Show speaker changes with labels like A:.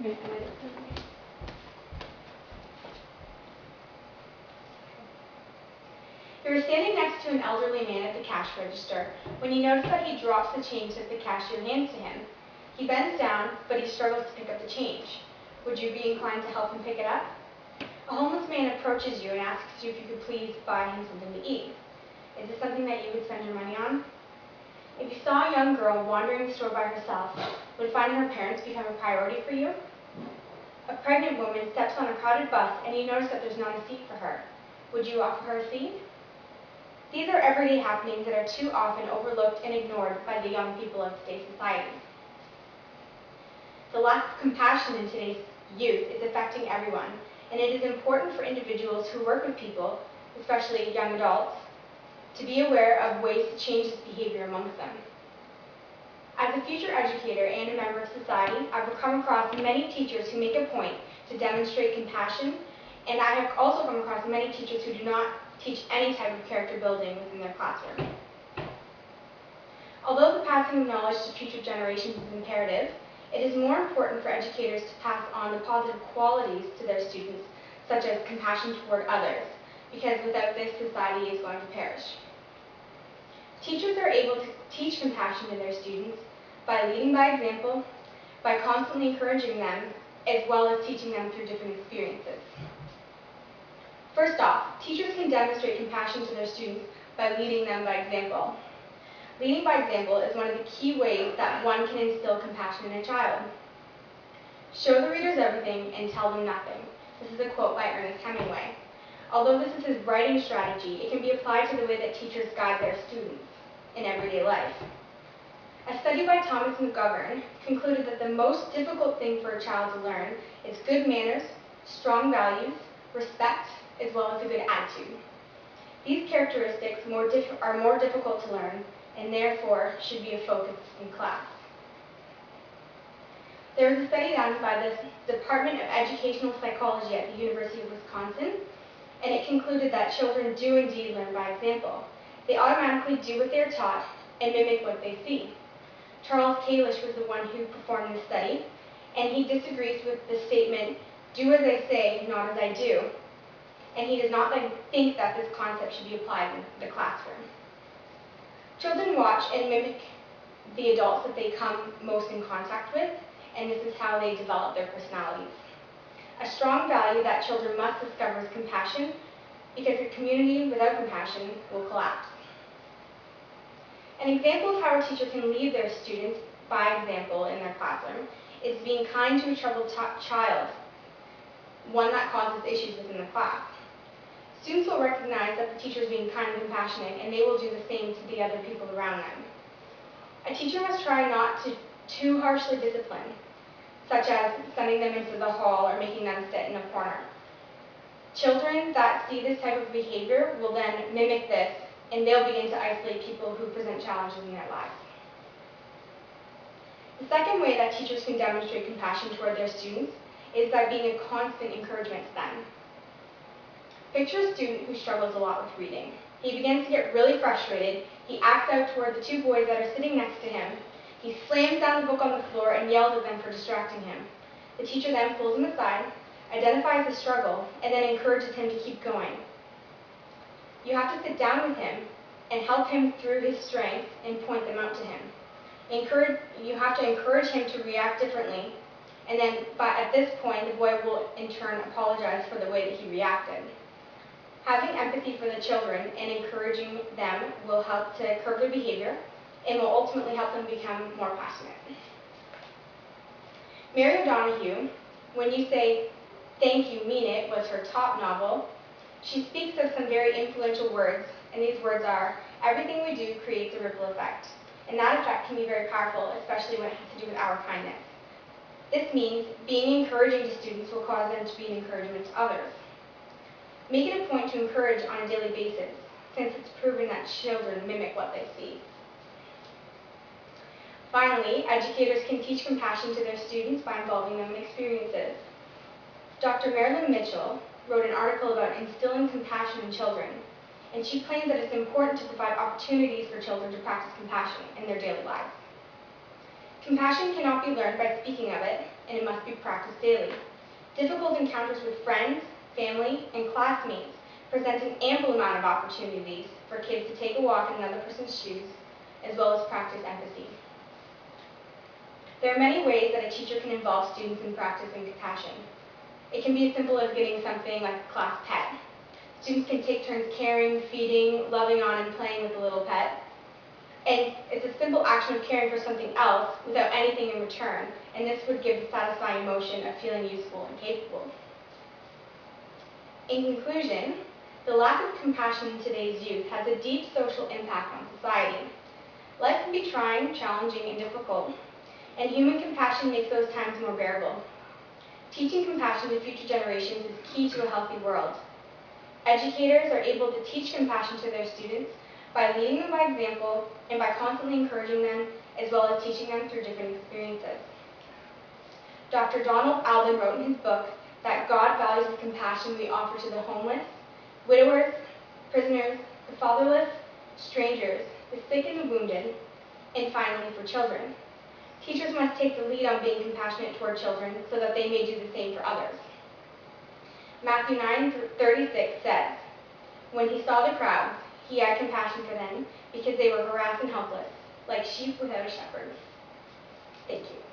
A: You were standing next to an elderly man at the cash register when you notice that he drops the change that the cashier hands to him. He bends down, but he struggles to pick up the change. Would you be inclined to help him pick it up? A homeless man approaches you and asks you if you could please buy him something to eat. Is this something that you would spend your money on? If you saw a young girl wandering the store by herself, would finding her parents become a priority for you? A pregnant woman steps on a crowded bus and you notice that there's not a seat for her. Would you offer her a seat? These are everyday happenings that are too often overlooked and ignored by the young people of today's society. The lack of compassion in today's youth is affecting everyone, and it is important for individuals who work with people, especially young adults, to be aware of ways to change this behavior amongst them. As a future educator and a member of society, I've come across many teachers who make a point to demonstrate compassion, and I have also come across many teachers who do not teach any type of character building within their classroom. Although the passing of knowledge to future generations is imperative, it is more important for educators to pass on the positive qualities to their students, such as compassion toward others, because without this, society is going to perish. Teachers are able to teach compassion to their students by leading by example, by constantly encouraging them, as well as teaching them through different experiences. First off, teachers can demonstrate compassion to their students by leading them by example. Leading by example is one of the key ways that one can instill compassion in a child. Show the readers everything and tell them nothing. This is a quote by Ernest Hemingway. Although this is his writing strategy, it can be applied to the way that teachers guide their students in everyday life. A study by Thomas McGovern concluded that the most difficult thing for a child to learn is good manners, strong values, respect, as well as a good attitude. These characteristics are more difficult to learn and therefore should be a focus in class. There was a study done by the Department of Educational Psychology at the University of Wisconsin, and it concluded that children do indeed learn by example. They automatically do what they are taught and mimic what they see. Charles Kalish was the one who performed this study, and he disagrees with the statement, "Do as I say, not as I do," and he does not think that this concept should be applied in the classroom. Children watch and mimic the adults that they come most in contact with, and this is how they develop their personalities. A strong value that children must discover is compassion, because a community without compassion will collapse. An example of how a teacher can lead their students by example in their classroom is being kind to a troubled child, one that causes issues within the class. Students will recognize that the teacher is being kind and compassionate, and they will do the same to the other people around them. A teacher must try not to too harshly discipline, such as sending them into the hall or making them sit in a corner. Children that see this type of behavior will then mimic this, and they'll begin to isolate people who present challenges in their lives. The second way that teachers can demonstrate compassion toward their students is by being a constant encouragement to them. Picture a student who struggles a lot with reading. He begins to get really frustrated. He acts out toward the two boys that are sitting next to him. He slams down the book on the floor and yells at them for distracting him. The teacher then pulls him aside, identifies the struggle, and then encourages him to keep going. You have to sit down with him and help him through his strengths and point them out to him. You have to encourage him to react differently, and then at this point, the boy will in turn apologize for the way that he reacted. Having empathy for the children and encouraging them will help to curb their behavior and will ultimately help them become more passionate. Mary O'Donoghue, When You Say Thank You, Mean It, was her top novel. She speaks of some very influential words, and these words are, "Everything we do creates a ripple effect," and that effect can be very powerful, especially when it has to do with our kindness. This means being encouraging to students will cause them to be an encouragement to others. Make it a point to encourage on a daily basis, since it's proven that children mimic what they see. Finally, educators can teach compassion to their students by involving them in experiences. Dr. Marilyn Mitchell wrote an article about instilling compassion in children, and she claims that it's important to provide opportunities for children to practice compassion in their daily lives. Compassion cannot be learned by speaking of it, and it must be practiced daily. Difficult encounters with friends, family, and classmates present an ample amount of opportunities for kids to take a walk in another person's shoes, as well as practice empathy. There are many ways that a teacher can involve students in practicing compassion. It can be as simple as getting something like a class pet. Students can take turns caring, feeding, loving on, and playing with the little pet. And it's a simple action of caring for something else without anything in return, and this would give the satisfying emotion of feeling useful and capable. In conclusion, the lack of compassion in today's youth has a deep social impact on society. Life can be trying, challenging, and difficult, and human compassion makes those times more bearable. Teaching compassion to future generations is key to a healthy world. Educators are able to teach compassion to their students by leading them by example and by constantly encouraging them, as well as teaching them through different experiences. Dr. Donald Alban wrote in his book that God values the compassion we offer to the homeless, widowers, prisoners, the fatherless, strangers, the sick and the wounded, and finally for children. Teachers must take the lead on being compassionate toward children so that they may do the same for others. Matthew 9:36 says, "When he saw the crowds, he had compassion for them because they were harassed and helpless, like sheep without a shepherd." Thank you.